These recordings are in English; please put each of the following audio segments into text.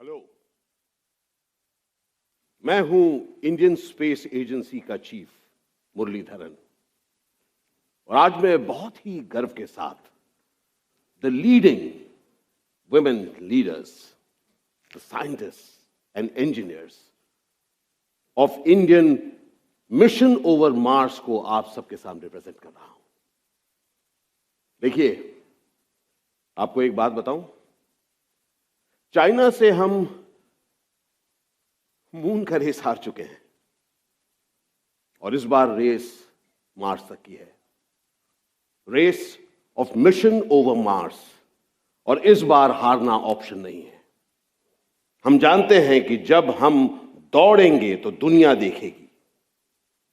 Hello, मैं हूं Indian space agency का चीफ मुरलीधरन और आज मैं बहुत ही गर्व के साथ the leading women leaders, the scientists and engineers of Indian mission over Mars को आप सबके सामने प्रेजेंट कर रहा हूं। देखिए, आपको एक बात बताऊं, चाइना से हम मून का रेस हार चुके हैं और इस बार रेस मार्स तक की है, race of mission over Mars. और इस बार हारना ऑप्शन नहीं है। हम जानते हैं कि जब हम दौड़ेंगे तो दुनिया देखेगी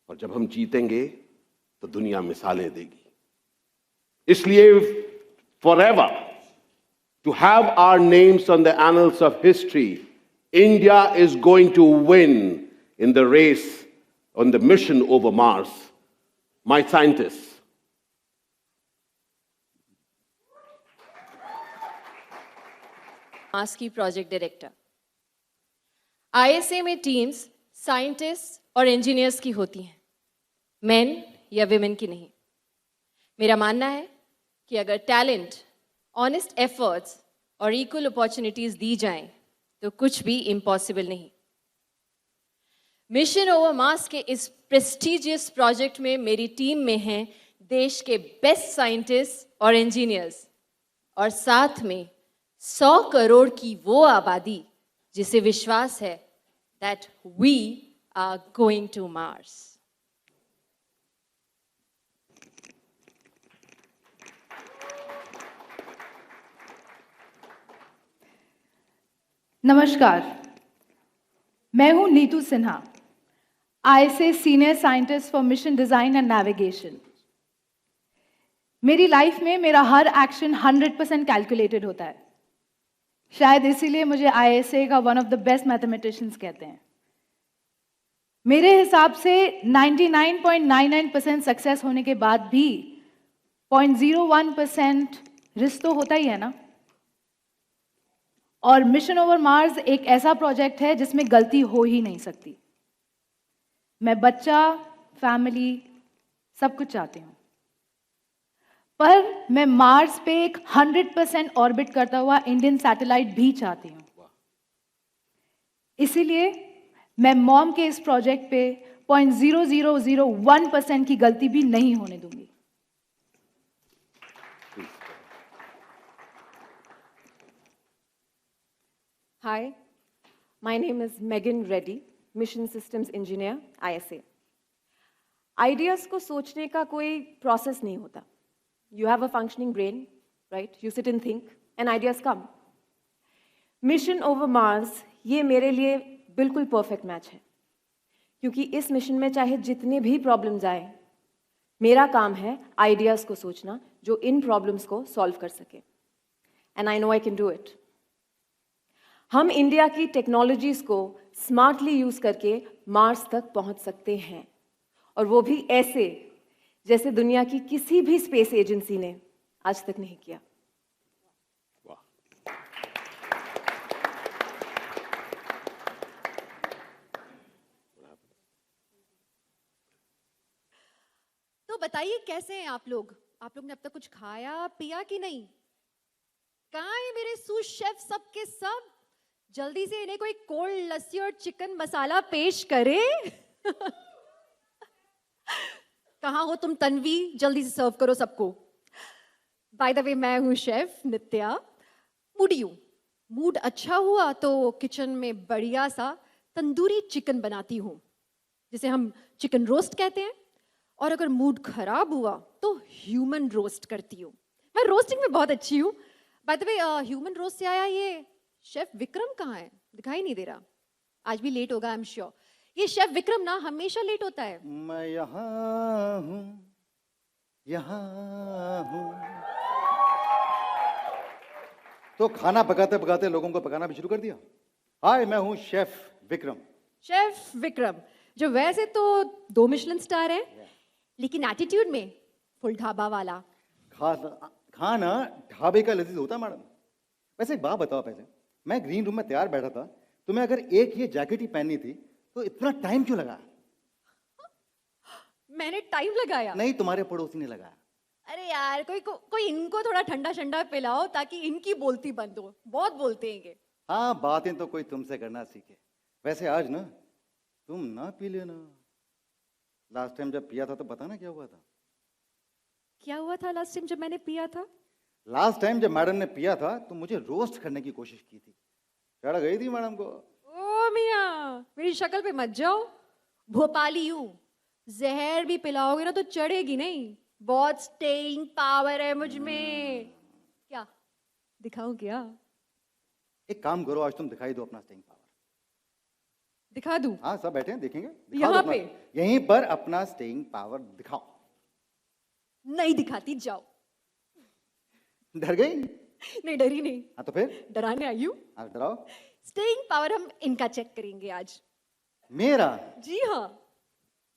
और जब हम जीतेंगे तो दुनिया मिसालें देगी। इसलिए forever to have our names on the annals of history, India is going to win in the race on the mission over Mars. My scientist, Mars की प्रोजेक्ट डायरेक्टर। आईएसए में टीम्स साइंटिस्ट और engineers की होती हैं, main या women की नहीं। मेरा मानना है कि अगर टैलेंट, ऑनेस्ट एफर्ट्स और इक्वल अपॉर्चुनिटीज दी जाएं तो कुछ भी इम्पॉसिबल नहीं। मिशन ओवर मार्स के इस प्रेस्टिजियस प्रोजेक्ट में मेरी टीम में हैं देश के बेस्ट साइंटिस्ट और इंजीनियर्स और साथ में 100 करोड़ की वो आबादी जिसे विश्वास है that we are going to Mars. नमस्कार, मैं हूं Neetu Sinha, ISA senior scientist for mission design and navigation. मेरी लाइफ में मेरा हर एक्शन 100% कैलकुलेटेड होता है। शायद इसीलिए मुझे आईएसए का one of the best mathematicians कहते हैं। मेरे हिसाब से 99.99% सक्सेस होने के बाद भी 0.01% रिस्क तो होता ही है ना। और मिशन ओवर मार्स एक ऐसा प्रोजेक्ट है जिसमें गलती हो ही नहीं सकती। मैं बच्चा, फैमिली सब कुछ चाहती हूँ, पर मैं मार्स पे एक 100% ऑर्बिट करता हुआ इंडियन सैटेलाइट भी चाहती हूँ। इसीलिए मैं मॉम के इस प्रोजेक्ट पे 0.0001% की गलती भी नहीं होने दूंगी। Hi, my name is Megan Reddy, Mission Systems Engineer, ISA. Ideas को सोचने का कोई प्रोसेस नहीं होता। You have a functioning brain, right? You sit and think, and ideas come. Mission over Mars ये मेरे लिए बिल्कुल परफेक्ट मैच है, क्योंकि इस मिशन में चाहे जितने भी प्रॉब्लम्स आए, मेरा काम है आइडियाज को सोचना जो इन प्रॉब्लम्स को सॉल्व कर सके। And I know I can do it. हम इंडिया की टेक्नोलॉजीज को स्मार्टली यूज करके मार्स तक पहुंच सकते हैं, और वो भी ऐसे जैसे दुनिया की किसी भी स्पेस एजेंसी ने आज तक नहीं किया। तो बताइए कैसे हैं आप लोग? आप लोग ने अब तक कुछ खाया पिया कि नहीं? कहाँ है मेरे सूस शेफ सबके सब? जल्दी से इन्हें कोई कोल्ड लस्सी और चिकन मसाला पेश करे। कहाँ हो तुम तन्वी? जल्दी से सर्व करो सबको। बाय द वे, मैं हूँ शेफ नित्या। मूडी हूँ, मूड अच्छा हुआ तो किचन में बढ़िया सा तंदूरी चिकन बनाती हूँ, जिसे हम चिकन रोस्ट कहते हैं। और अगर मूड खराब हुआ तो ह्यूमन रोस्ट करती हूँ। मैं रोस्टिंग में बहुत अच्छी हूँ। By the way, human roast से आया ये शेफ विक्रम कहाँ है? दिखाई नहीं दे रहा। आज भी लेट होगा, आई एम श्योर। ये शेफ विक्रम ना हमेशा लेट होता है। मैं यहाँ हूँ, यहाँ हूँ। तो खाना पकाते पकाते लोगों को पकाना भी शुरू कर दिया। हाय, मैं हूँ शेफ विक्रम। शेफ विक्रम, जो वैसे तो 2 मिशेलिन स्टार है, लेकिन एटीट्यूड में फुल ढाबा वाला। खाना ढाबे का लजीज होता मैडम। वैसे एक बात बताओ, पहले मैं ग्रीन रूम में तैयार बैठा था, तुम्हें अगर एक ये जैकेट ही पहननी थी तो इतना टाइम क्यों लगा? मैंने टाइम लगाया? नहीं, तुम्हारे पड़ोसी ने लगाया। अरे यार, कोई इनको थोड़ा ठंडा ठंडा पिलाओ ताकि इनकी बोलती बंद हो, बहुत बोलते हैं ये। हाँ, बातें तो कोई तुमसे करना सीखे। वैसे आज ना तुम ना पी लेना। लास्ट टाइम जब पिया था तो बताना क्या हुआ था। क्या हुआ था लास्ट टाइम जब मैंने पिया था? लास्ट टाइम जब मैडम ने पिया था तो मुझे रोस्ट करने की कोशिश की थी, चढ़ गई थी मैडम को। ओ मियाँ, मेरी शक्ल पे मत जाओ। भोपाली हूँ, जहर भी पिलाओगे ना तो चढ़ेगी नहीं। बहुत स्टेइंग पावर है मुझ में। क्या दिखाऊं क्या? एक काम करो, आज तुम दिखाई दो अपना स्टेइंग पावर। दिखा दूं? हाँ, सब बैठे हैं, देखेंगे। दिखाओ यहाँ तो अपना- पे? यहीं पर अपना स्टेइंग पावर दिखाओ। नहीं दिखाती, जाओ। डर गई? नहीं, डरी नहीं, हाँ तो फिर डराने आई हूँ। हाँ, डराओ। स्टेइंग पावर हम इनका चेक करेंगे आज। मेरा? जी हाँ।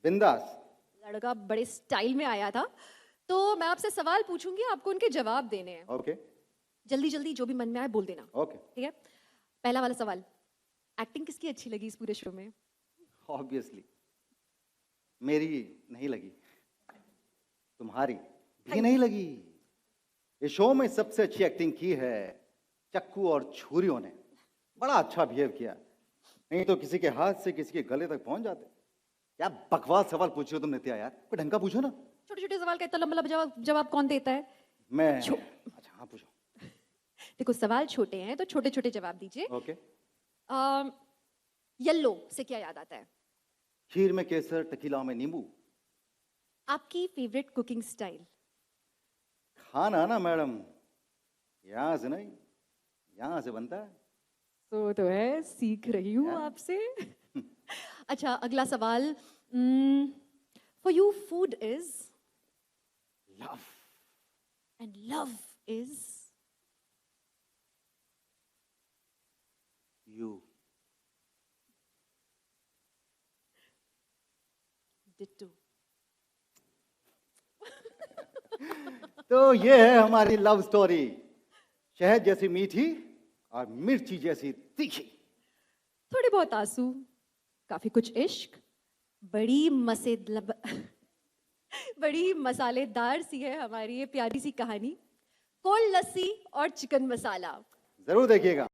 बिंदास। लड़का बड़े स्टाइल में आया था, तो मैं आपसे सवाल पूछूंगी, आपको उनके जवाब देने हैं। ओके जल्दी जल्दी जो भी मन में आए बोल देना। ओके। ठीक है? पहला वाला सवाल, एक्टिंग किसकी अच्छी लगी इस पूरे शो में? ऑब्वियसली मेरी नहीं लगी, तुम्हारी भी नहीं लगी। इस शो में सबसे अच्छी एक्टिंग की है चक्कू और छुरियों ने। बड़ा अच्छा बिहेव किया, नहीं तो किसी के हाथ से किसी के गले तक पहुंच जाते। क्या बकवास सवाल पूछ रहे हो तुम नित्या यार, कोई ढंग का पूछो ना। छोटे छोटे सवाल का इतना लंबा लंबा जवाब कौन देता है? मैं अच्छा हाँ पूछो। देखो, सवाल छोटे हैं तो छोटे छोटे जवाब दीजिए। ओके। येलो से क्या याद आता है? खीर में केसर, टकीला में नींबू। आपकी फेवरेट कुकिंग स्टाइल? खाना ना मैडम, यहाँ से नहीं, यहाँ से बनता है। तो है, सीख रही हूँ आपसे। अच्छा, अगला सवाल, for you food is? Love. And love is? You. Ditto. तो ये है हमारी लव स्टोरी, शहद जैसी मीठी और मिर्ची जैसी तीखी। थोड़े बहुत आंसू, काफी कुछ इश्क, बड़ी मसालेदार सी है हमारी ये प्यारी सी कहानी। कोल्ड लस्सी और चिकन मसाला। जरूर देखिएगा।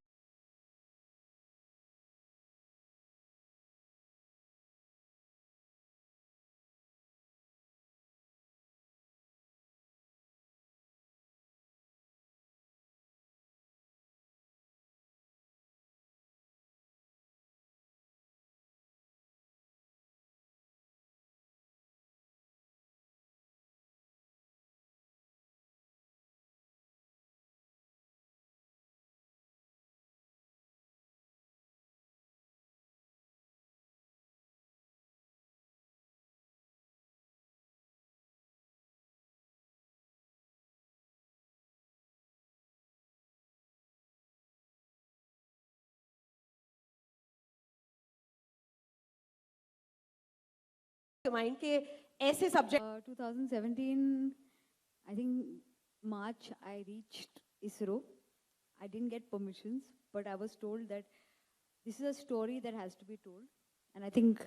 माइंड के ऐसे subject 2017, I think March, I reached ISRO. I didn't get permissions, but I was told that this is a story that has to be told. And I think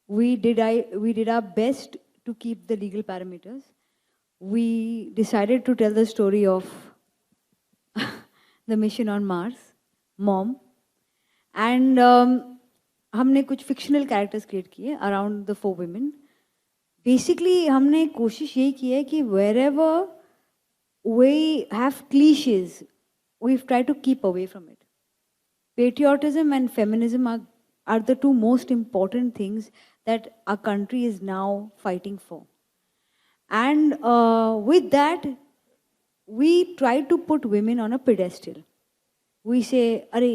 we did our best to keep the legal parameters. We decided to tell the story of the mission on Mars, Mom. And हमने कुछ fictional characters create किए around the 4 women. Basically, हमने कोशिश यही की है कि wherever we have cliches, we've tried to keep away from it. Patriotism and feminism are the 2 most important things that our country is now fighting for. And with that, we try to put women on a pedestal. We say, अरे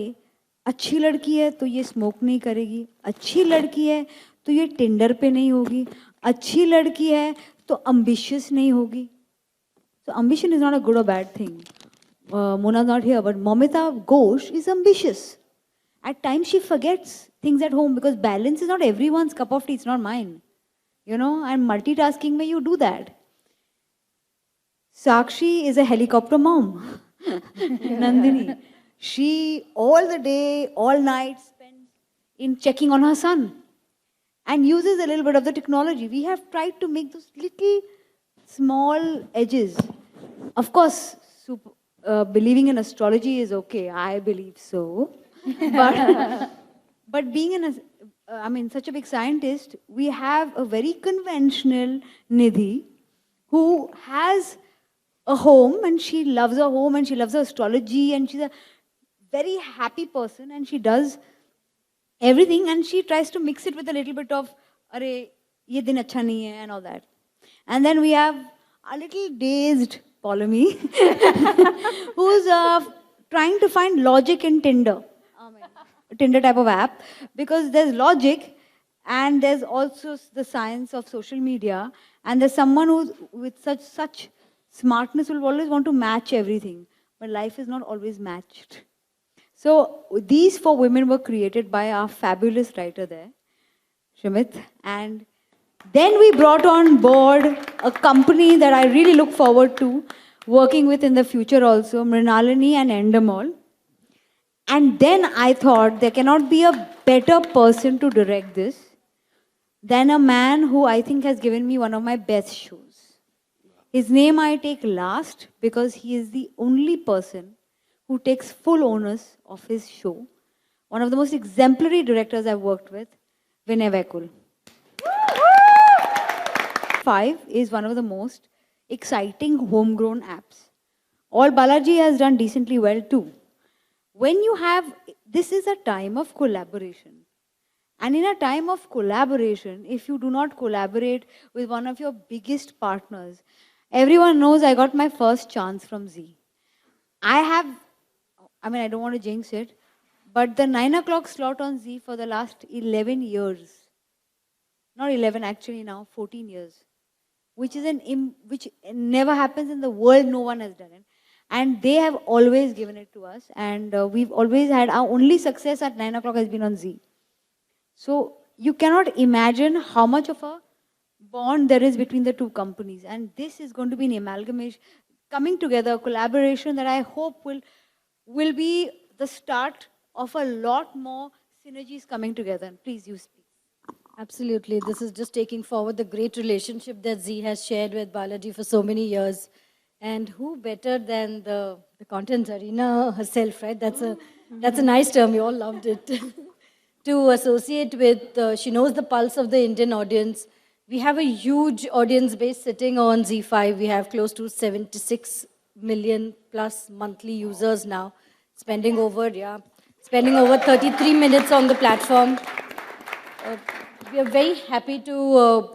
अच्छी लड़की है तो ये smoke नहीं करेगी, अच्छी लड़की है तो ये टिंडर पे नहीं होगी, अच्छी लड़की है तो ambitious नहीं होगी. So ambition is not a good or bad thing. Mona's not here, but Momita Ghosh is ambitious. At times she forgets things at home because balance is not everyone's cup of tea, it's not mine. You know, and multitasking mein you do that. Sakshi is a helicopter mom. Nandini. She all the day, all night spends in checking on her son and uses a little bit of the technology. We have tried to make those little small edges. Of course, believing in astrology is okay. I believe so. But, but being such a big scientist, we have a very conventional Nidhi who has a home and she loves her home and she loves her astrology and she's a very happy person and she does everything and she tries to mix it with a little bit of "Arey, ye din acha nahi hai" and all that. And then we have a little dazed Polemy who's trying to find logic in Tinder. Tinder type of app, because there's logic and there's also the science of social media, and there's someone who's with such smartness will always want to match everything, but life is not always matched. So these 4 women were created by our fabulous writer there, Shrimit, and then we brought on board a company that I really look forward to working with in the future also, Mrinalini and Endemol. And then I thought there cannot be a better person to direct this than a man who I think has given me one of my best shows. His name I take last because he is the only person who takes full onus of his show. One of the most exemplary directors I've worked with, Vinay Vaikul. 5 is one of the most exciting homegrown apps. All Balaji has done decently well too. When you have, this is a time of collaboration. And in a time of collaboration, if you do not collaborate with one of your biggest partners, everyone knows I got my first chance from Z. I don't want to jinx it, but the 9 o'clock slot on Z for the last 11 years, not 11 actually now, 14 years, which never happens in the world, no one has done it. And they have always given it to us. And we've always had, our only success at 9 o'clock has been on Z. So you cannot imagine how much of a bond there is between the 2 companies. And this is going to be an amalgamation, coming together, a collaboration that I hope will be the start of a lot more synergies coming together. Please, you speak. Absolutely. This is just taking forward the great relationship that Z has shared with Balaji for so many years. And who better than the content Zarina herself, right? That's a nice term. We all loved it. To associate with, she knows the pulse of the Indian audience. We have a huge audience base sitting on Z5. We have close to 76 million plus monthly users now, spending over 33 minutes on the platform. We are very happy to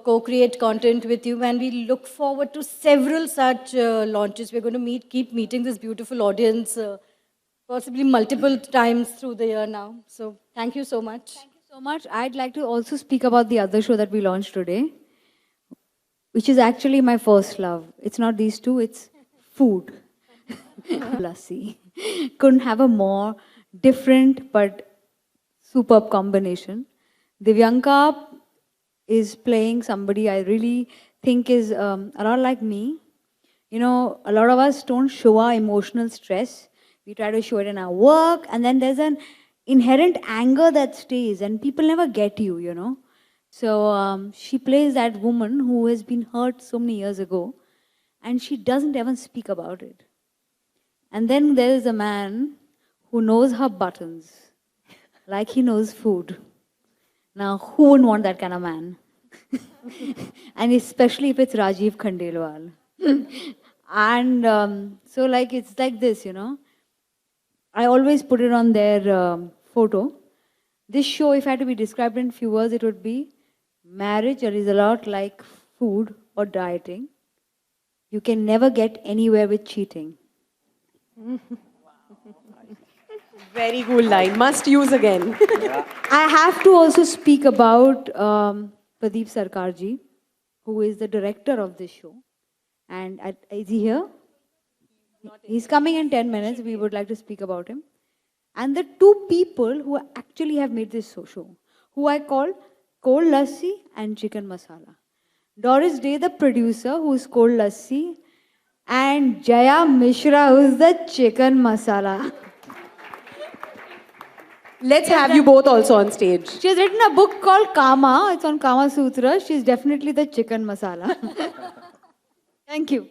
co-create content with you, and we look forward to several such launches. We're going to keep meeting this beautiful audience possibly multiple times through the year now. So thank you so much. Thank you so much. I'd like to also speak about the other show that we launched today, which is actually my first love. It's not these 2, it's food. Lassi. Couldn't have a more different but superb combination. Divyanka is playing somebody I really think is a lot like me. You know, a lot of us don't show our emotional stress. We try to show it in our work, and then there's an inherent anger that stays, and people never get you, you know. So she plays that woman who has been hurt so many years ago, and she doesn't even speak about it. And then there is a man who knows her buttons, like he knows food. Now, who wouldn't want that kind of man? And especially if it's Rajiv Khandelwal. And so like, it's like this, you know. I always put it on their photo. This show, if I had to be described in few words, it would be marriage is a lot like food or dieting. You can never get anywhere with cheating. Very cool line. Must use again. I have to also speak about Pradeep Sarkarji, who is the director of this show. And is he here? He's coming in 10 minutes. We would like to speak about him. And the 2 people who actually have made this show, who I call Cold Lassi and Chicken Masala. Doris Day, the producer, who's Cold Lassi, and Jaya Mishra, who's the Chicken Masala. Let's have you both also on stage. She has written a book called Kama. It's on Kama Sutra. She's definitely the chicken masala. Thank you.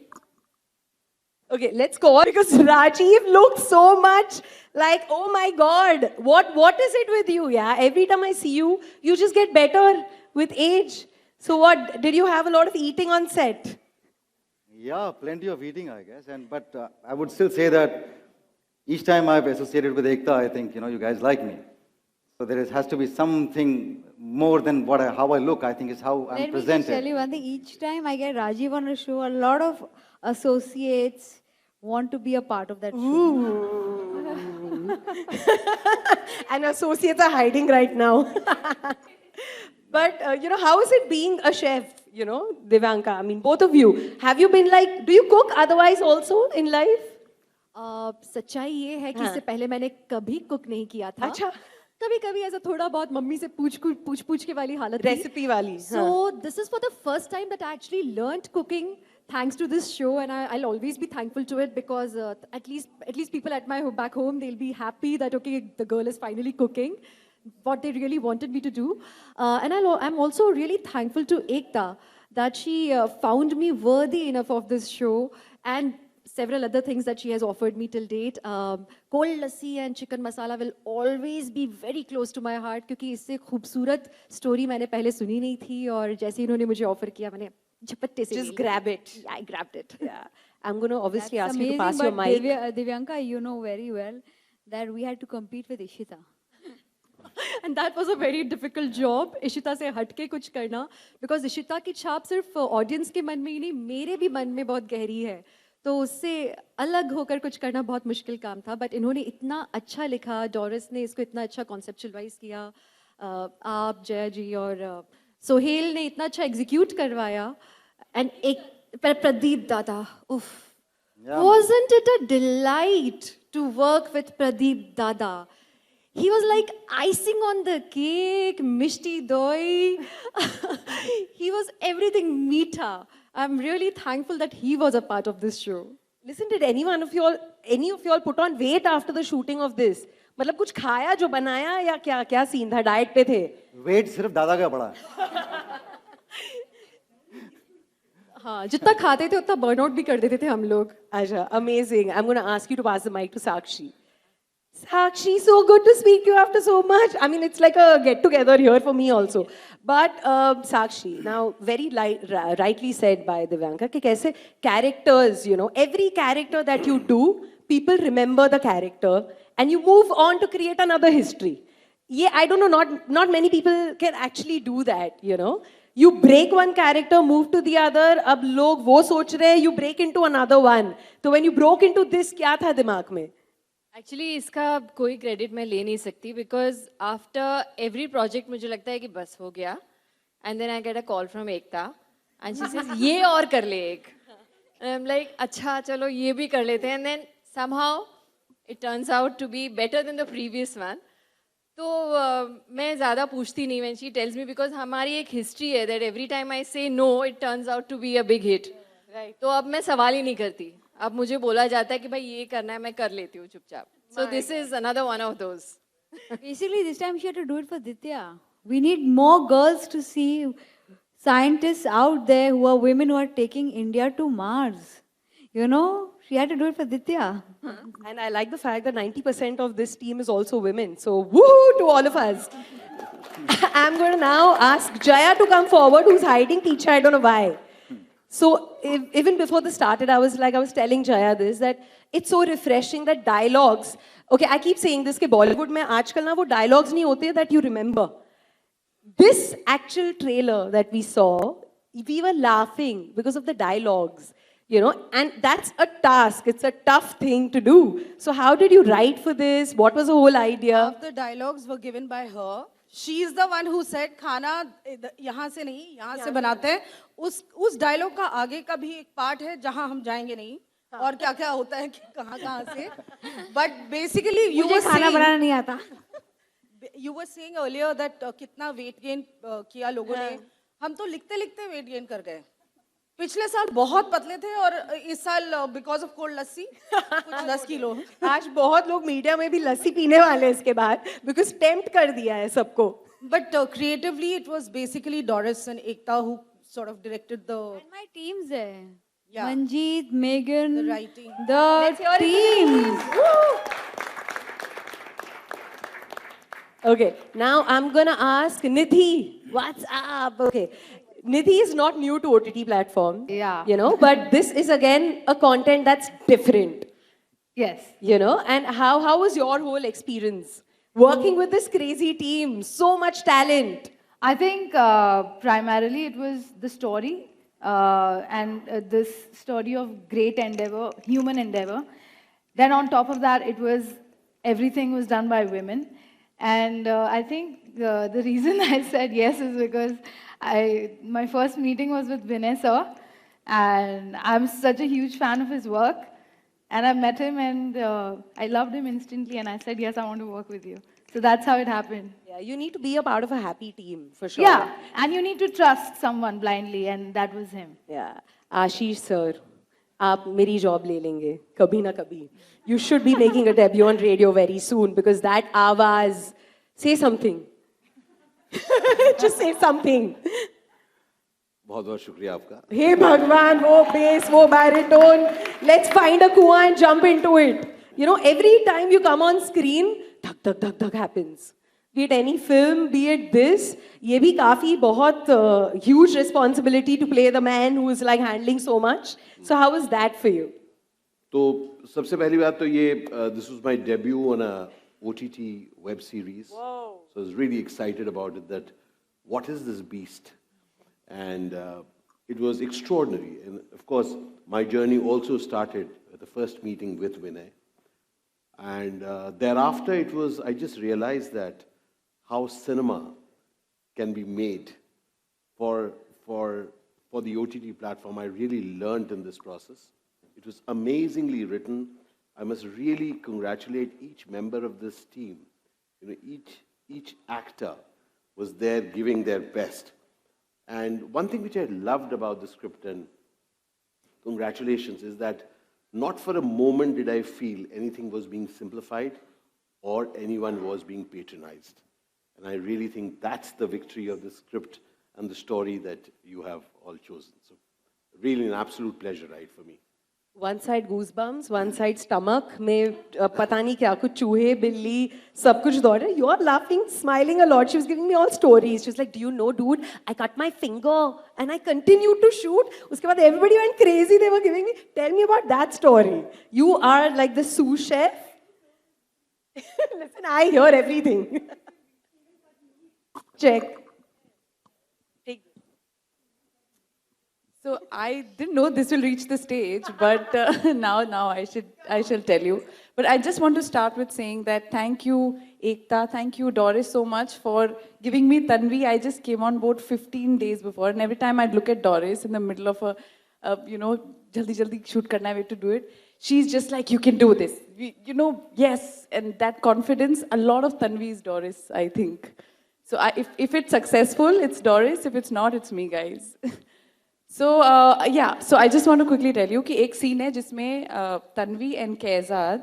Okay, let's go on because Rajiv looks so much like, oh my God, what is it with you? Yeah, every time I see you, you just get better with age. So what, did you have a lot of eating on set? Yeah, plenty of eating, I guess. But I would still say that each time I've associated with Ekta, I think, you guys like me. So has to be something more than how I look, I think, is how I'm Let me just presented. tell you one thing. Each time I get Rajiv on a show, a lot of associates want to be a part of that show. And associates are hiding right now. But, how is it being a chef, Divyanka? I mean, both of you. Have you been like, do you cook otherwise also in life? सच्चाई ये है कि हाँ. इससे पहले मैंने कभी cook नहीं किया था अच्छा. कभी कभी ऐसा थोड़ा बहुत मम्मी से पूछ के वाली हालत थी. Recipe वाली. So this is for the first time that I actually learned cooking thanks to this show, and I'll always be thankful to it because at least people at my back home, they'll be happy that okay, the girl is finally cooking what they really wanted me to do. And I'm also really thankful to Ekta that she found me worthy enough of this show and several other things that she has offered me till date. Cold lassi and chicken masala will always be very close to my heart क्योंकि इससे खूबसूरत story मैंने पहले सुनी नहीं थी और जैसे इन्होंने मुझे offer किया मैंने झपट्टे से Just grab it. Yeah, I grabbed it. Yeah. I'm going to obviously That's ask you to pass amazing, your but mic. Divyanka, you know very well that we had to compete with Ishita. And that was a very difficult job, Ishita से हटके कुछ करना, because Ishita की छाप सिर्फ audience के मन में ही नहीं, मेरे भी मन में बहुत गहरी है. तो उससे अलग होकर कुछ करना बहुत मुश्किल काम था, बट इन्होंने इतना अच्छा लिखा, डोरिस ने इसको इतना अच्छा कॉन्सेप्चुअलाइज किया, आप जया जी और सोहेल ने इतना अच्छा एग्जीक्यूट करवाया, एंड एक प्रदीप दादा, उफ, wasn't it a delight to work with Pradeep Dada? He was like icing on the cake, mishti doi. He was everything meeta. I'm really thankful that he was a part of this show. Listen, did any of y'all put on weight after the shooting of this? मतलब कुछ खाया जो बनाया या क्या scene था, diet पे थे? वेट सिर्फ दादा का पड़ा. हाँ, जितना खाते थे उतना बर्नआउट भी कर देते थे हम लोग. अच्छा, amazing. I'm going to ask you to pass the mic to Sakshi. Sakshi, so good to speak to you after so much. I mean, it's like a get-together here for me also. But Sakshi, now very rightly said by Divyanka, कि कैसे characters, every character that you do, people remember the character and you move on to create another history. Yeah, I don't know, not many people can actually do that, You break one character, move to the other, अब लोग वो सोच रहे हैं, you break into another one. So when you broke into this, क्या था दिमाग में? एक्चुअली इसका कोई क्रेडिट मैं ले नहीं सकती बिकॉज आफ्टर एवरी प्रोजेक्ट मुझे लगता है कि बस हो गया and then I get a call from Ekta and she says ये और कर ले एक आई एम लाइक अच्छा चलो ये भी कर लेते हैं and then somehow it turns out to be better than the previous one. तो मैं ज़्यादा पूछती नहीं when she tells me because हमारी एक हिस्ट्री है that every time I say no it turns out to be a big hit. तो अब मैं सवाल ही नहीं करती, अब मुझे बोला जाता है कि भाई ये करना है, मैं कर लेती हूँ चुपचाप. So this is another one of those. Basically, this time she had to do it for Ditya. We need more girls to see scientists out there who are women who are taking India to Mars. She had to do it for Ditya. And I like the fact that 90% of this team is also women. So woohoo to all of us. I'm going to now ask Jaya to come forward, who's hiding teacher. I don't know why. So even before this started, I was telling Jaya this, that it's so refreshing that dialogues, okay, I keep saying this, कि Bollywood में आजकल ना वो dialogues नहीं होते that you remember. This actual trailer that we saw, we were laughing because of the dialogues, and that's a task. It's a tough thing to do. So how did you write for this? What was the whole idea? Half the dialogues were given by her. She is the one who said खाना यहाँ से नहीं यहाँ से बनाते हैं. उस dialogue का आगे का भी एक पार्ट है जहाँ हम जाएंगे नहीं और क्या क्या होता है कि कहाँ से. But basically you were खाना बनाना नहीं आता. You were saying earlier that कितना weight gain किया लोगों ने. हम तो लिखते लिखते weight gain कर गए. पिछले साल बहुत पतले थे और इस साल बिकॉज ऑफ कोल्ड लस्सी कुछ 10 किलो। आज बहुत लोग मीडिया में भी लस्सी पीने वाले हैं इसके बाद, बिकॉज टेम्प्ट कर दिया है सबको। But creatively, it was basically Doris and Ekta who sort of directed the And my team's there. Yeah. Manjeet, Megan, The writing. the Let's hear it. team. Okay, now I'm gonna ask Nidhi, what's up? Okay, Nidhi is not new to OTT platform, Yeah. you know, but this is again a content that's different, Yes. you know. And how was your whole experience working with this crazy team? So much talent. I think primarily it was the story and this story of great endeavor, human endeavor. Then on top of that, it was everything was done by women. And I think the reason I said yes is because my first meeting was with Vinay sir, and I'm such a huge fan of his work. And I met him and I loved him instantly, and I said, yes, I want to work with you. So that's how it happened. Yeah, you need to be a part of a happy team, for sure. Yeah, and you need to trust someone blindly, and that was him. Yeah. Ashish sir, आप मेरी job ले लेंगे कभी ना कभी. You should be making a debut on radio very soon because that आवाज, say something. Just say something. बहुत बहुत शुक्रिया आपका. Hey भगवान, वो bass, वो baritone. Let's find a कुआं and jump into it. You know, every time you come on screen, धक धक धक धक happens. Be it any film, be it this, ये भी काफी बहुत huge responsibility to play the man who is like handling so much. So how was that for you? तो सबसे पहली बात तो ये this was my debut on a OTT web series. Wow. So I was really excited about it, that what is this beast? And it was extraordinary. And of course, my journey also started with the first meeting with Vinay. And thereafter, I just realized that how cinema can be made for the OTT platform. I really learned in this process. It was amazingly written. I must really congratulate each member of this team. You know, each actor was there giving their best. And one thing which I loved about the script, and congratulations, is that not for a moment did I feel anything was being simplified or anyone was being patronized. And I really think that's the victory of the script and the story that you have all chosen. So really an absolute pleasure ride for me. One side goosebumps, one side stomach में पता नहीं क्या कुछ चूहे बिल्ली सब कुछ दौड़ रहे. You are laughing, smiling a lot. She was giving me all stories. She was like, "Do you know, dude? I cut my finger and I continued to shoot." उसके बाद everybody went crazy. They were giving me. Tell me about that story. You are like the sous chef. Listen, I hear everything. Check. So I didn't know this will reach the stage, but now I shall tell you. But I just want to start with saying that thank you, Ekta, thank you, Doris, so much for giving me Tanvi. I just came on board 15 days before, and every time I'd look at Doris in the middle of a jaldi shoot karna, we have to do it. She's just like, you can do this. Yes, and that confidence, a lot of Tanvi is Doris, I think. So if it's successful, it's Doris. If it's not, it's me, guys. So so I just want to quickly tell you कि एक scene है जिसमें Tanvi and Kehzad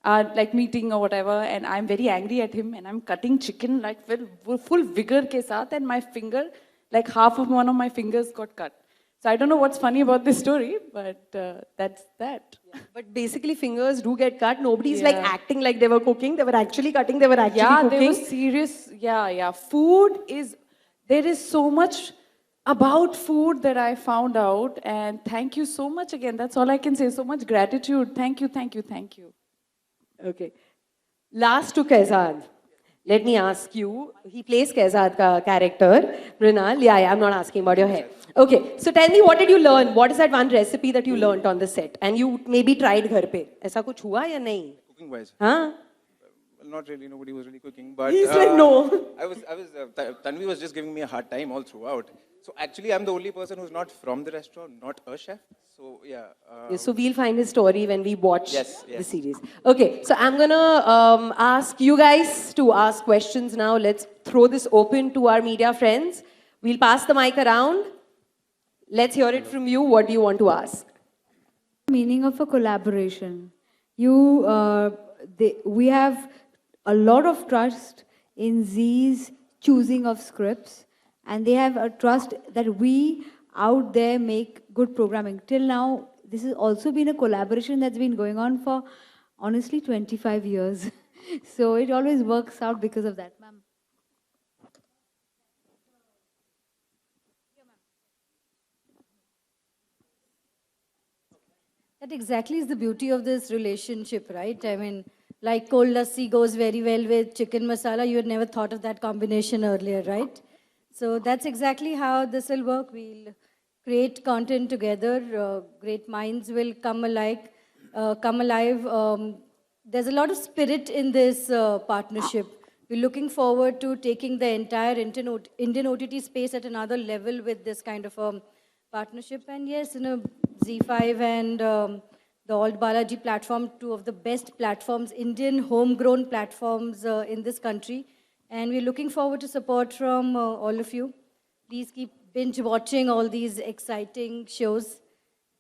are like meeting or whatever, and I'm very angry at him, and I'm cutting chicken like full vigor के साथ, and my finger, like half of one of my fingers got cut. So I don't know what's funny about this story, but that's that. Yeah, but basically fingers do get cut. Nobody's like acting like they were cooking. They were actually cutting. They were actually cooking. They were serious. Yeah. Food is, there is so much about food that I found out, and thank you so much again. That's all I can say. So much gratitude. Thank you. Okay. Last to Kehzad. Let me ask you. He plays Kehzad ka character. Mrinal. Yeah, I'm not asking about your hair. Okay. So tell me, what did you learn? What is that one recipe that you learned on the set? And you maybe tried घर पे. ऐसा कुछ हुआ या नहीं? Cooking wise. Huh? Well, not really. Nobody was really cooking. But he's like, no. Tanvi was just giving me a hard time all throughout. So actually, I'm the only person who's not from the restaurant, not a chef. So yeah. So we'll find his story when we watch Yes. the series. Okay, so I'm gonna ask you guys to ask questions now. Let's throw this open to our media friends. We'll pass the mic around. Let's hear it from you. What do you want to ask? Meaning of a collaboration. We have a lot of trust in Z's choosing of scripts, and they have a trust that we out there make good programming. Till now, this has also been a collaboration that's been going on for, honestly, 25 years. So it always works out because of that, ma'am. That exactly is the beauty of this relationship, right? I mean, like cold lassi goes very well with chicken masala. You had never thought of that combination earlier, right? So that's exactly how this will work. We'll create content together. Great minds will come alive. There's a lot of spirit in this partnership. We're looking forward to taking the entire Indian OTT space at another level with this kind of partnership. And yes, Z5 and the Alt Balaji platform, two of the best platforms, Indian homegrown platforms in this country. And we're looking forward to support from all of you. Please keep binge watching all these exciting shows.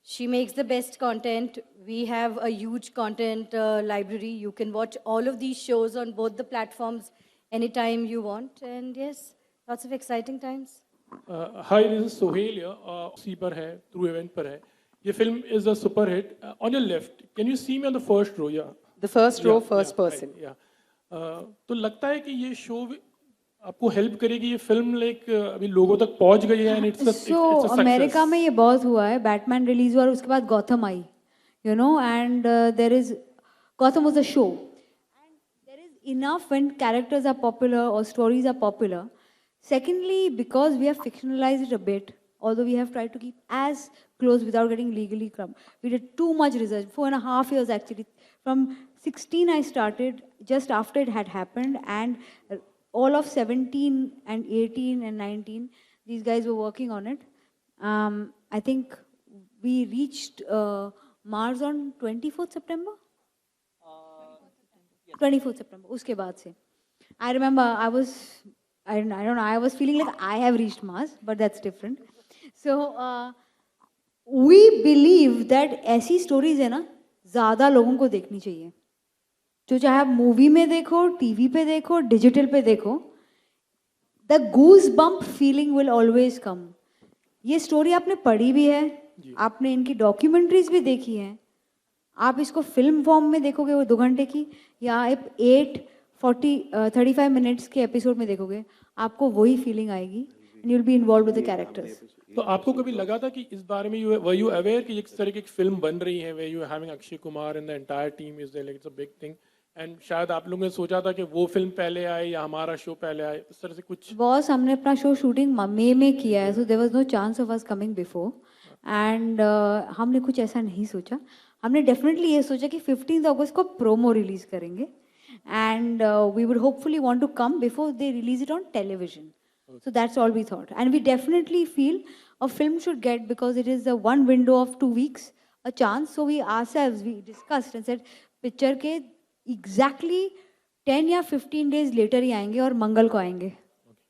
She makes the best content. We have a huge content library. You can watch all of these shows on both the platforms anytime you want. And yes, lots of exciting times. Hi, this is Sohail here. C पर है, through event पर है. ये film is a super hit. On your left, can you see me on the first row? Yeah. The first row, first person. Right, yeah. तो लगता है कि ये show आपको help करेगी. ये film like अभी लोगों तक पहुंच गई है and it's a success. America में ये बहुत हुआ है. Batman release हुआ और उसके बाद Gotham I, and there is Gotham was a show. And there is enough when characters are popular or stories are popular. Secondly, because we have fictionalized it a bit, although we have tried to keep as close without getting legally crumbed. We did too much research, 4.5 years actually. From 16 I started, just after it had happened, and all of 17 and 18 and 19, these guys were working on it. I think we reached Mars on 24th September? 24th September, uske baad se. I remember I was feeling like I have reached Mars, but that's different. So we believe that ऐसी stories है ना ज़्यादा लोगों को देखनी चाहिए. जो चाहे आप मूवी में देखो, टीवी पे देखो, डिजिटल पे देखो, the goosebump feeling will always come. ये story आपने पढ़ी भी है, आपने इनकी documentaries भी देखी हैं, आप इसको film form में देखोगे वो 2 घंटे की, या आप 35 minutes के episode में देखोगे, आपको वही feeling आएगी, and you'll be involved with the characters. तो आपको कभी लगा था कि इस बारे में were you aware कि इस तरह की एक फिल्म बन रही है where you are having Akshay Kumar and the entire team is there, like it's a big thing, and शायद आप लोगों ने सोचा था कि वो फिल्म पहले आए या हमारा शो पहले आए, इस तरह से कुछ? बॉस हमने अपना शो शूटिंग मई में किया है, so there was no chance of us coming before, and हमने कुछ ऐसा नहीं सोचा. हमने definitely ये सोचा कि 15th अगस्त को प्रोमो रिलीज करेंगे, and we would hopefully want to come before they release it on television. So that's all we thought. And we definitely feel a film should get, because it is a one window of 2 weeks, a chance. So we discussed and said, picture के exactly 10 या 15 days later ही आएंगे और मंगल को आएंगे.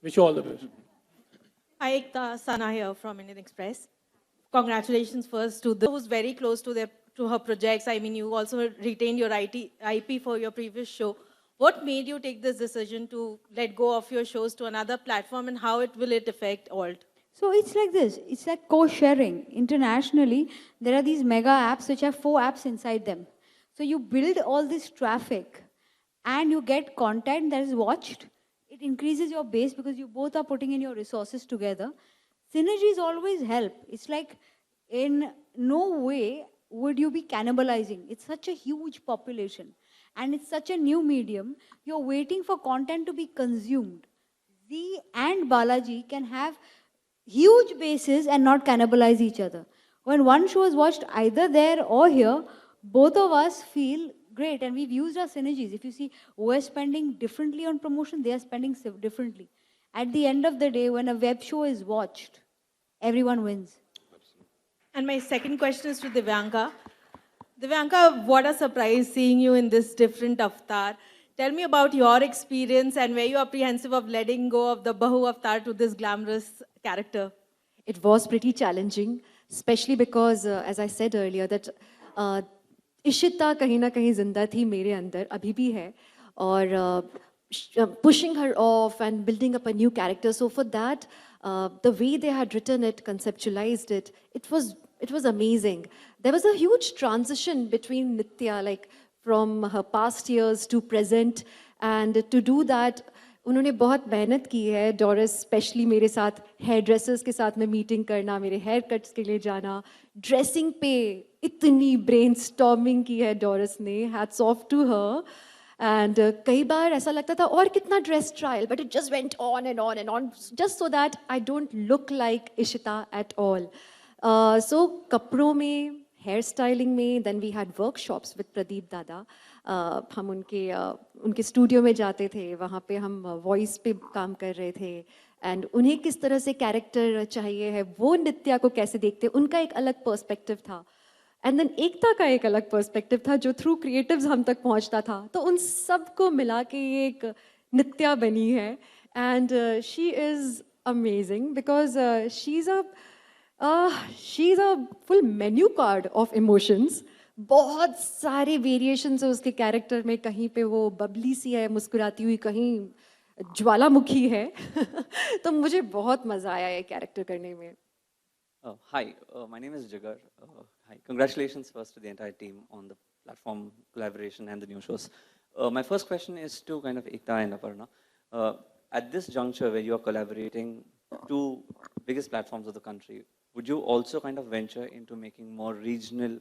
Wish you all the best. Hi, Ekta, Sana here from Indian Express. Congratulations first to who's very close to her projects. I mean, you also retained your IP for your previous show. What made you take this decision to let go of your shows to another platform, and how will it affect Alt? So it's like this. It's like co-sharing. Internationally, there are these mega apps which have 4 apps inside them. So you build all this traffic and you get content that is watched. It increases your base because you both are putting in your resources together. Synergies always help. It's like in no way would you be cannibalizing. It's such a huge population. And it's such a new medium, you're waiting for content to be consumed. Z and Balaji can have huge bases and not cannibalize each other. When one show is watched either there or here, both of us feel great, and we've used our synergies. If you see, we're spending differently on promotion, they are spending differently. At the end of the day, when a web show is watched, everyone wins. And my second question is to Divyanka. Divyanka, what a surprise seeing you in this different avatar. Tell me about your experience and were you apprehensive of letting go of the Bahu avatar to this glamorous character? it was pretty challenging, especially because, as I said earlier, that Ishita कहीं ना कहीं जिंदा थी मेरे अंदर, अभी भी है, और pushing her off and building up a new character. So for that, the way they had written it, conceptualized it, it was amazing. There was a huge transition between Nitya, like from her past years to present, and to do that, उन्होंने बहुत मेहनत की है. Doris specially मेरे साथ hair dressers के साथ में मीटिंग करना, मेरे हेयर कट्स के लिए जाना, ड्रेसिंग पे इतनी ब्रेनस्टॉर्मिंग की है डॉरिस ने. Hats off to her. And कई बार ऐसा लगता था और कितना dress trial, but it just went on and on and on, just so that I don't look like Ishita at all. So कपड़ों में, हेयर स्टाइलिंग में, then we had workshops with Pradeep Dada. हम उनके स्टूडियो में जाते थे, वहाँ पे हम वॉइस पे काम कर रहे थे, एंड उन्हें किस तरह से कैरेक्टर चाहिए है, वो नित्या को कैसे देखते, उनका एक अलग पर्सपेक्टिव था. एंड देन एकता का एक अलग पर्सपेक्टिव था जो थ्रू क्रिएटिव्स हम तक पहुँचता था. तो उन सब को मिला के ये एक नित्या बनी है. And she is amazing because she is a full menu card of emotions. बहुत सारे वेरिएशंस है उसके कैरेक्टर में. कहीं पे वो बबली सी है मुस्कुराती हुई, कहीं ज्वालामुखी है. तो मुझे बहुत मज़ा आया ये कैरेक्टर करने में. Hi, my name is Jigar. Hi, congratulations first to the entire team on the platform collaboration and the new shows. My first question is to kind of Ekta and Aparna. At this juncture where you are collaborating two biggest platforms of the country, would you also kind of venture into making more regional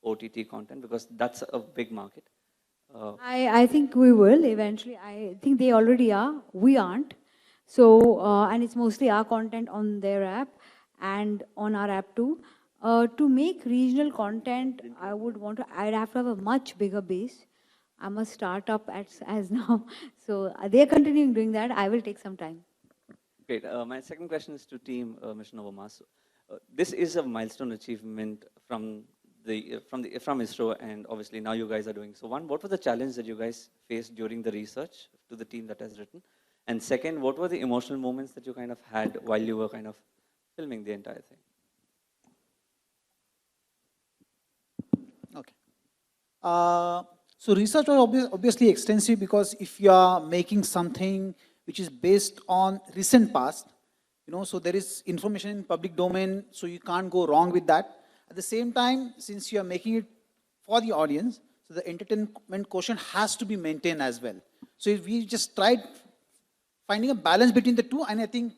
OTT content, because that's a big market? I think we will eventually. I think they already are. We aren't. So, and it's mostly our content on their app and on our app too. To make regional content, I'd have to have a much bigger base. I'm a startup as now. So they're continuing doing that. I will take some time. Great. My second question is to team Mission Over Mars. This is a milestone achievement from ISRO, and obviously now you guys are doing. So one, what was the challenge that you guys faced during the research to the team that has written? And second, what were the emotional moments that you kind of had while you were kind of filming the entire thing? Okay. So research was obviously extensive, because if you are making something which is based on recent past, so there is information in public domain, so you can't go wrong with that. At the same time, since you are making it for the audience, so the entertainment quotient has to be maintained as well. So we just tried finding a balance between the two, and I think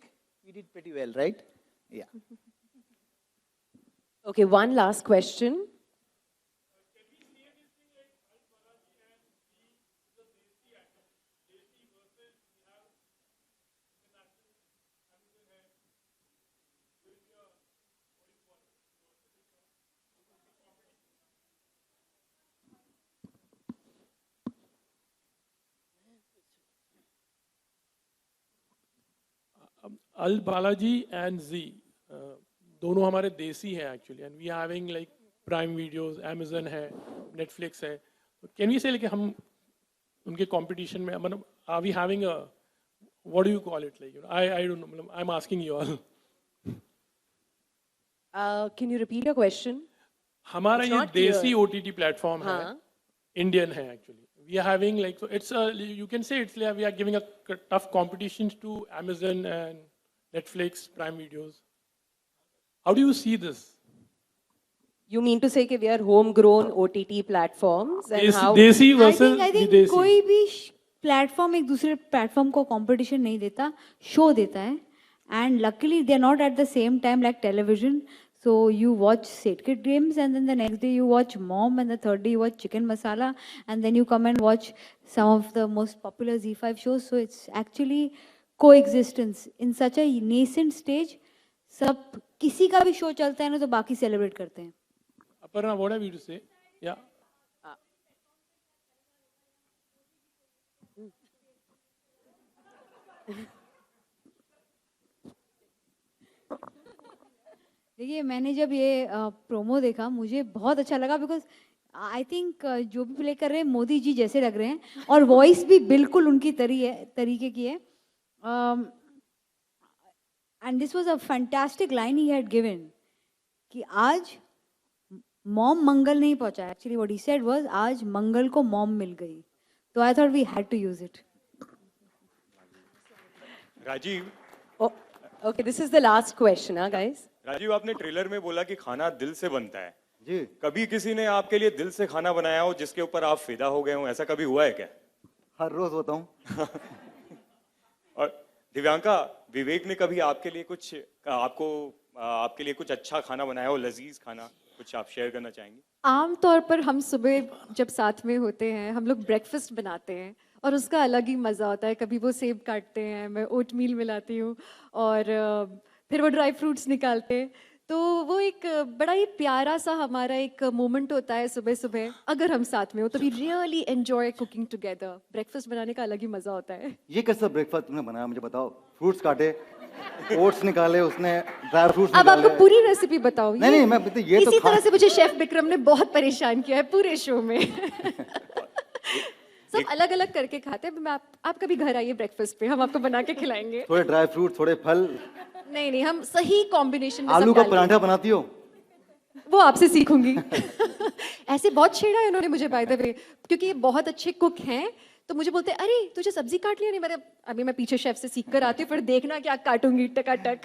we did pretty well, right? Yeah. Okay, one last question. Al Balaji and Z दोनों हमारे देसी हैं actually, and we are having like Prime Videos, Amazon है, Netflix है. Can we say like हम उनके competition में, मतलब are we having a, what do you call it, like, I don't know, I'm asking you all. Can you repeat your question? हमारा ये देसी OTT platform है, Indian है actually. We are having like, so it's a, you can say it's like we are giving a tough competition to Amazon and Netflix, Prime Videos. How do you see this? You mean to say that we are homegrown OTT platforms? And how? Desi versus I think Videsi. कोई भी platform एक दूसरे platform को competition नहीं देता, show देता है. And luckily they are not at the same time like television. So you watch Sacred Games, and then the next day you watch Mom, and the third day you watch Chicken Masala, and then you come and watch some of the most popular Z5 shows. So it's actually coexistence in such a nascent stage. सब किसी का भी show चलता है ना तो बाकी celebrate करते हैं. Aparna, what have you to say? Yeah. देखिए, मैंने जब ये प्रोमो देखा मुझे बहुत अच्छा लगा, बिकॉज आई थिंक जो भी प्ले कर रहे हैं मोदी जी जैसे लग रहे हैं, और वॉइस भी बिल्कुल उनकी तरीके की है. and this was a fantastic line he had given कि आज मॉम मंगल नहीं पहुंचा. Actually what he said was आज मंगल को मॉम मिल गई. So I thought we had to use it. Rajiv. Okay, this is the last question, guys. Rajiv, आपने trailer में बोला कि खाना दिल से बनता है. जी. कभी किसी ने आपके लिए दिल से खाना बनाया हो जिसके ऊपर आप फिदा हो गए हो, ऐसा कभी हुआ है क्या? हर रोज होता हूँ. और दिव्यांका, विवेक ने कभी आपके लिए कुछ अच्छा खाना बनाया हो, लजीज खाना, कुछ आप शेयर करना चाहेंगे? आमतौर पर हम सुबह जब साथ में होते हैं हम लोग ब्रेकफास्ट बनाते हैं और उसका अलग ही मज़ा होता है. कभी वो सेब काटते हैं, मैं ओट मील मिलाती हूँ और फिर वो ड्राई फ्रूट्स निकालते हैं. तो वो एक बड़ा ही प्यारा सा हमारा एक मोमेंट होता है सुबह सुबह. अगर हम साथ में हो तो we really enjoy cooking together. Breakfast बनाने का अलग ही मज़ा होता है. ये कैसा ब्रेकफास्ट तुमने बनाया मुझे बताओ. फ्रूट्स काटे, ओट्स निकाले, उसने ड्राई फ्रूट्स अब निकाले. आपको पूरी रेसिपी बताओ. नहीं, मैं ये तो इसी तरह से मुझे शेफ विक्रम ने बहुत परेशान किया है पूरे शो में. सब अलग अलग करके खाते हैं. आप कभी घर आइए ब्रेकफास्ट पे, हम आपको बना के खिलाएंगे. थोड़े ड्राई फ्रूट, थोड़े फल. नहीं, हम सही कॉम्बिनेशन में आलू का पराठा बनाती हो? वो आपसे सीखूंगी. ऐसे बहुत छेड़ा है उन्होंने मुझे बाय द वे, क्योंकि ये बहुत अच्छे कुक हैं. तो मुझे बोलते हैं अरे तुझे सब्जी काट लिया. नहीं, मैंने अभी मैं पीछे शेफ से सीख कर आती हूँ, फिर देखना क्या काटूंगी टकाटक.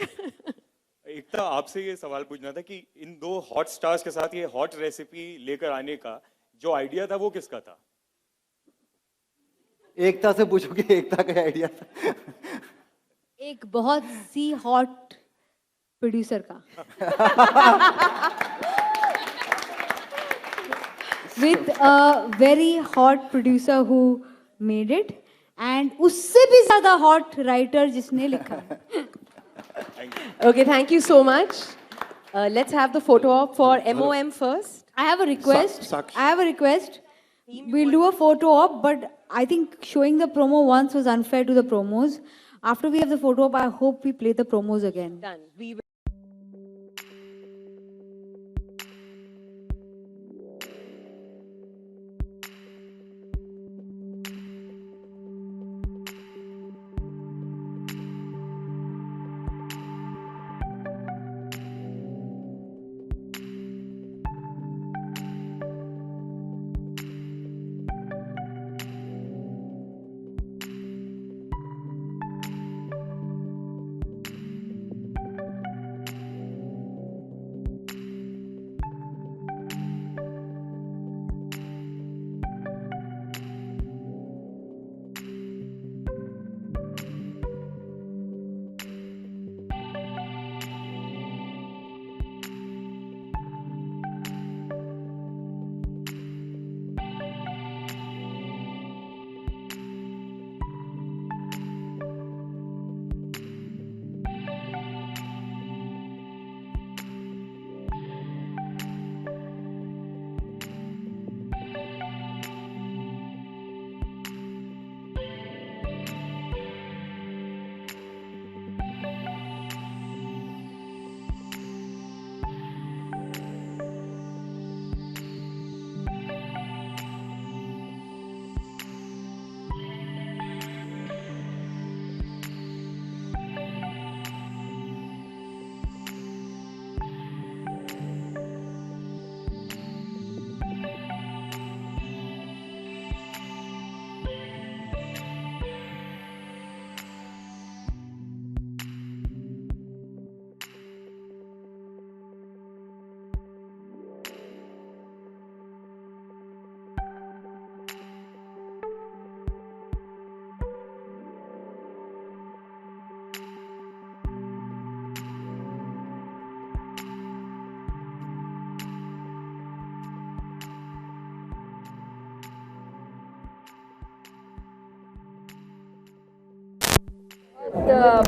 एकता, आपसे ये सवाल पूछना था कि इन दो हॉट स्टार्स के साथ ये हॉट रेसिपी लेकर आने का जो आइडिया था वो किसका था? एकता से पूछो कि एकता का आइडिया था. एक बहुत सी हॉट प्रोड्यूसर का. With a very hot producer who made it, and उससे भी ज़्यादा hot writer जिसने लिखा. Okay, thank you so much. Let's have the photo op for MOM first. I have a request. We'll do a photo op, but I think showing the promo once was unfair to the promos. After we have the photo op, I hope we play the promos again. Done. We will.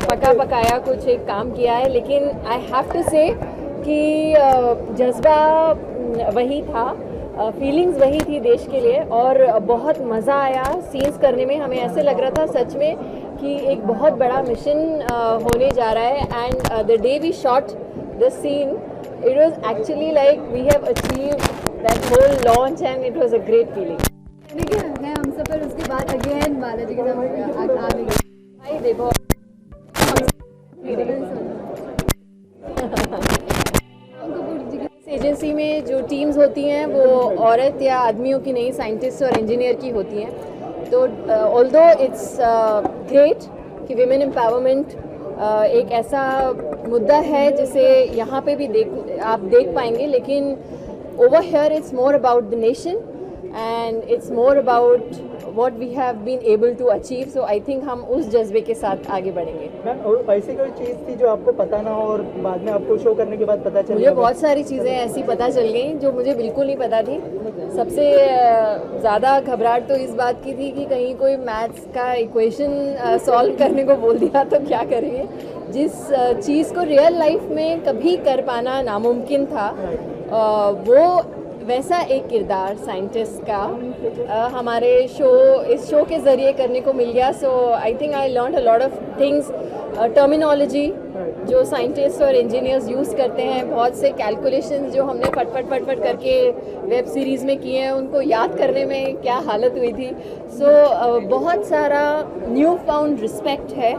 पका पकाया कुछ एक काम किया है, लेकिन I have to से कि जज्बा वही था, फीलिंग्स वही थी देश के लिए, और बहुत मज़ा आया सीन्स करने में. हमें ऐसे लग रहा था सच में कि एक बहुत बड़ा मिशन होने जा रहा है. And the day we shot the scene, it was actually like we have achieved that whole launch and it was a great feeling. मैं हम सफर उसके बाद अगेन बालाजी के साथ भाई देखो यूपीएससी में जो टीम्स होती हैं वो औरत या आदमियों की नहीं, साइंटिस्ट और इंजीनियर की होती हैं। तो ऑल्दो इट्स ग्रेट कि विमेन एम्पावरमेंट एक ऐसा मुद्दा है जिसे यहाँ पे भी आप देख पाएंगे, लेकिन over here it's more about the nation and it's more about what we have been able to achieve. So I think हम उस जज्बे के साथ आगे बढ़ेंगे। मैम और ऐसी कोई चीज़ थी जो आपको पता ना हो और बाद में आपको शो करने के बाद पता चला? मुझे बहुत सारी चीज़ें ऐसी पता चल गई जो मुझे बिल्कुल नहीं पता थी। सबसे ज़्यादा घबराहट तो इस बात की थी कि कहीं कोई मैथ्स का इक्वेशन सॉल्व करने को बोल दिया तो क्या करेंगे। जिस चीज़ को रियल लाइफ में कभी कर पाना नामुमकिन था, वो वैसा एक किरदार साइंटिस्ट का हमारे इस शो के ज़रिए करने को मिल गया। So I think I learn a lot of things, terminology जो साइंटिस्ट और इंजीनियर्स यूज़ करते हैं, बहुत से कैलकुलेशंस जो हमने फटफट करके वेब सीरीज़ में किए हैं उनको याद करने में क्या हालत हुई थी। सो बहुत सारा न्यू फाउंड रिस्पेक्ट है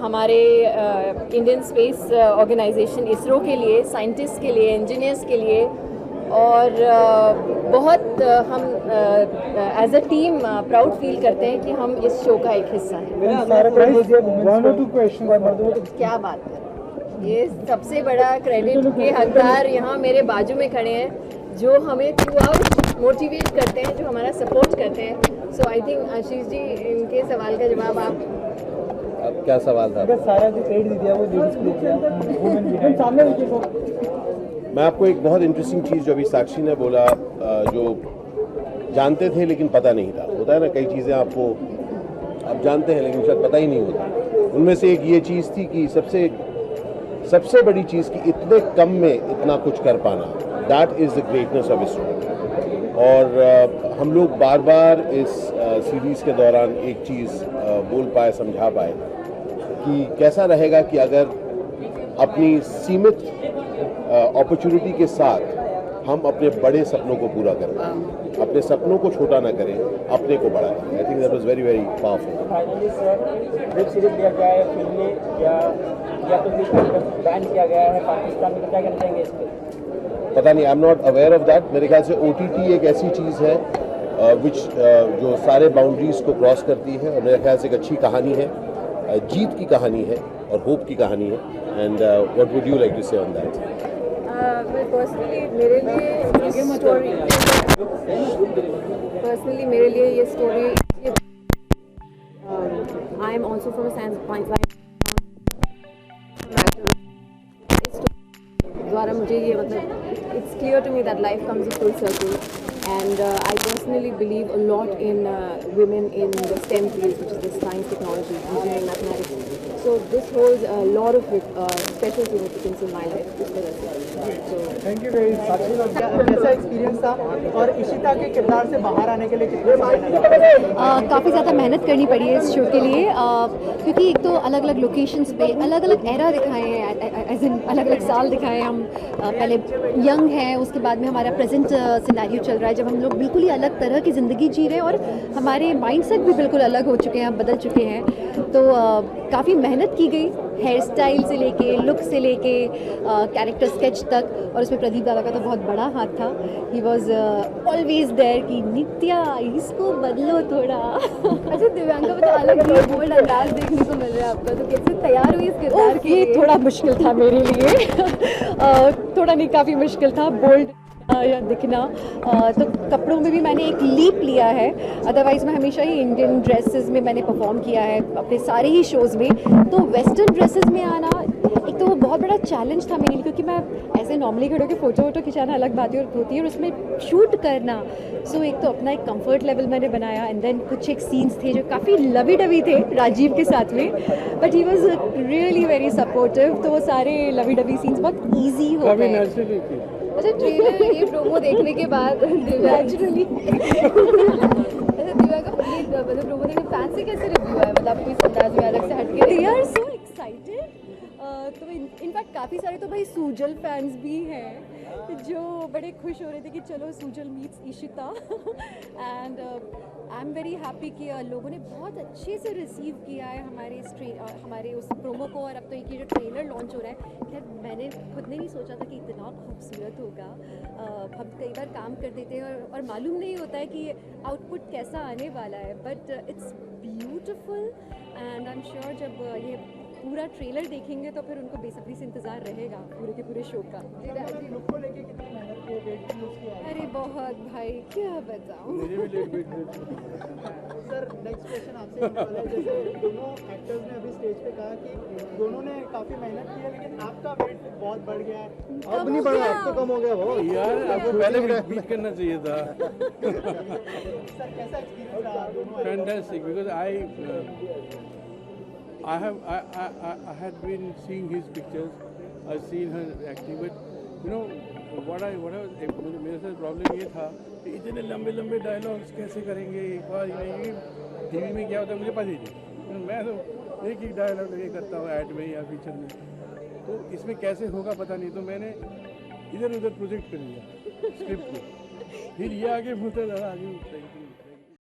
हमारे इंडियन स्पेस ऑर्गेनाइजेशन इसरो के लिए, साइंटिस्ट के लिए, इंजीनियर्स के लिए, और बहुत हम as a team proud feel करते हैं कि हम इस शो का एक हिस्सा हैं। क्या बात है, ये सबसे बड़ा क्रेडिट के हकदार यहाँ मेरे बाजू में खड़े हैं, जो हमें थ्रू आउट मोटिवेट करते हैं, जो हमारा सपोर्ट करते हैं। सो आई थिंक आशीष जी, इनके सवाल का जवाब आप। क्या सवाल था? सारा जो क्रेडिट दिया वो लेडीज को दिया। मैं आपको एक बहुत इंटरेस्टिंग चीज़ जो अभी साक्षी ने बोला, जो जानते थे लेकिन पता नहीं था, होता है ना, कई चीज़ें आपको आप जानते हैं लेकिन शायद पता ही नहीं होता। उनमें से एक ये चीज़ थी कि सबसे बड़ी चीज़ कि इतने कम में इतना कुछ कर पाना, that is the greatness of ISRO. और हम लोग बार बार इस सीरीज़ के दौरान एक चीज़ बोल पाए, समझा पाए कि कैसा रहेगा कि अगर अपनी सीमित अपॉर्चुनिटी के साथ हम अपने बड़े सपनों को पूरा करें, अपने सपनों को छोटा ना करें, अपने को बड़ा करें। I think that was very very powerful. Finally sir, web series लिया गया है, फिल्में या तो बैन किया गया है पाकिस्तान में, तो क्या कहना चाहेंगे इस पर? पता नहीं, I am not aware of that. मेरे ख्याल से OTT एक ऐसी चीज़ है जो सारे बाउंड्रीज को क्रॉस करती है, और मेरे ख्याल से एक अच्छी कहानी है, जीत की कहानी है और होप की कहानी है। And what would you like to say on that? Personally मेरे लिए ये story, I am also from science द्वारा मुझे ये मतलब it's clear to me that life comes in full circle, and I personally believe a lot in women in the STEM fields, which is the science, technology, engineering, mathematics. So this holds a lot of special significance in my life. So thank you very much. कैसा experience था और इशिता के किरदार से बाहर आने के लिए कितने काफ़ी ज़्यादा मेहनत करनी पड़ी है इस शो के लिए, क्योंकि एक तो अलग अलग लोकेशंस पे अलग अलग एरा दिखाए हैं, एज इन अलग अलग साल दिखाए हैं। हम पहले यंग हैं, उसके बाद में हमारा प्रेजेंट सिनेरियो चल रहा है जब हम लोग बिल्कुल ही अलग तरह की ज़िंदगी जी रहे हैं और हमारे माइंडसेट भी बिल्कुल अलग हो चुके हैं, बदल चुके हैं। तो काफ़ी मेहनत की गई, हेयर स्टाइल से लेके, लुक से लेके, कैरेक्टर स्केच तक, और उसमें प्रदीप दादा का तो बहुत बड़ा हाथ था। ही वॉज ऑलवेज देयर कि नित्या इसको बदलो थोड़ा। अच्छा, दिव्यांका में तो अलग ही बोल्ड अंदाज देखने को मिल रहा है आपका, तो कैसे तैयार हुई इस किरदार के लिए? थोड़ा मुश्किल था मेरे लिए थोड़ा नहीं, काफ़ी मुश्किल था बोल्ड दिखना। तो कपड़ों में भी मैंने एक लीप लिया है, अदरवाइज़ मैं हमेशा ही इंडियन ड्रेसेस में मैंने परफॉर्म किया है अपने सारे ही शोज़ में। तो वेस्टर्न ड्रेसेस में आना एक तो वो बहुत बड़ा चैलेंज था मेरे लिए, क्योंकि मैं ऐसे नॉर्मली खड़े होकर फ़ोटो खिंचाना अलग बात होती है और उसमें शूट करना। सो एक तो अपना एक कंफर्ट लेवल मैंने बनाया, एंड देन कुछ एक सीन्स थे जो काफ़ी लवी डवी थे राजीव के साथ में, but he was really very supportive. तो वो सारे लवी डवी सीन्स बहुत ईजी हो गए। अच्छा, ट्रेलर ये प्रोमो देखने के बाद नेचुरली दिव्यांका मतलब प्रोमो देखने फैंस से कैसे रिव्यू है? मतलब आपको इस अंदाज में अलग से हटके? दे आर सो एक्साइटेड तो इनफैक्ट काफ़ी सारे तो भाई सूजल फैंस भी हैं जो बड़े खुश हो रहे थे कि चलो Sujal meets Ishita and I am very happy कि लोगों ने बहुत अच्छे से रिसीव किया है हमारे उस प्रोमो को। और अब तो एक ये जो ट्रेलर लॉन्च हो रहा है, खैर मैंने खुद ने नहीं सोचा था कि इतना खूबसूरत होगा। हम कई बार काम कर देते हैं और मालूम नहीं होता है कि आउटपुट कैसा आने वाला है, but it's beautiful and I am sure जब ये पूरा ट्रेलर देखेंगे तो फिर उनको बेसब्री से इंतज़ार रहेगा पूरे के पूरे शो का। अरे बहुत भाई, क्या बताऊँ। सर नेक्स्ट क्वेश्चन आपसे होने वाला है। जैसे दोनों एक्टर्स ने अभी स्टेज पे कहा कि दोनों ने काफी मेहनत की है, लेकिन आपका वेट बहुत बढ़ गया है। अब नहीं बढ़ा, अब तो कम हो गया वो यार, आपको पहले रिपीट करना चाहिए था। सर कैसा एक्सपीरियंस रहा दोनों? Fantastic, because I had been seeing his pictures, I've seen her acting, but you know what I was मेरे साथ प्रॉब्लम ये था कि इतने लंबे लंबे डायलॉग्स कैसे करेंगे एक बार ये टीवी में क्या होता है मुझे पता ही नहीं। मैं तो एक एक डायलॉग लगे करता हूँ ऐड में या फीचर में, तो इसमें कैसे होगा पता नहीं। तो मैंने इधर उधर प्रोजेक्ट कर लिया स्क्रिप्ट को, फिर ये आगे बोलता था आगे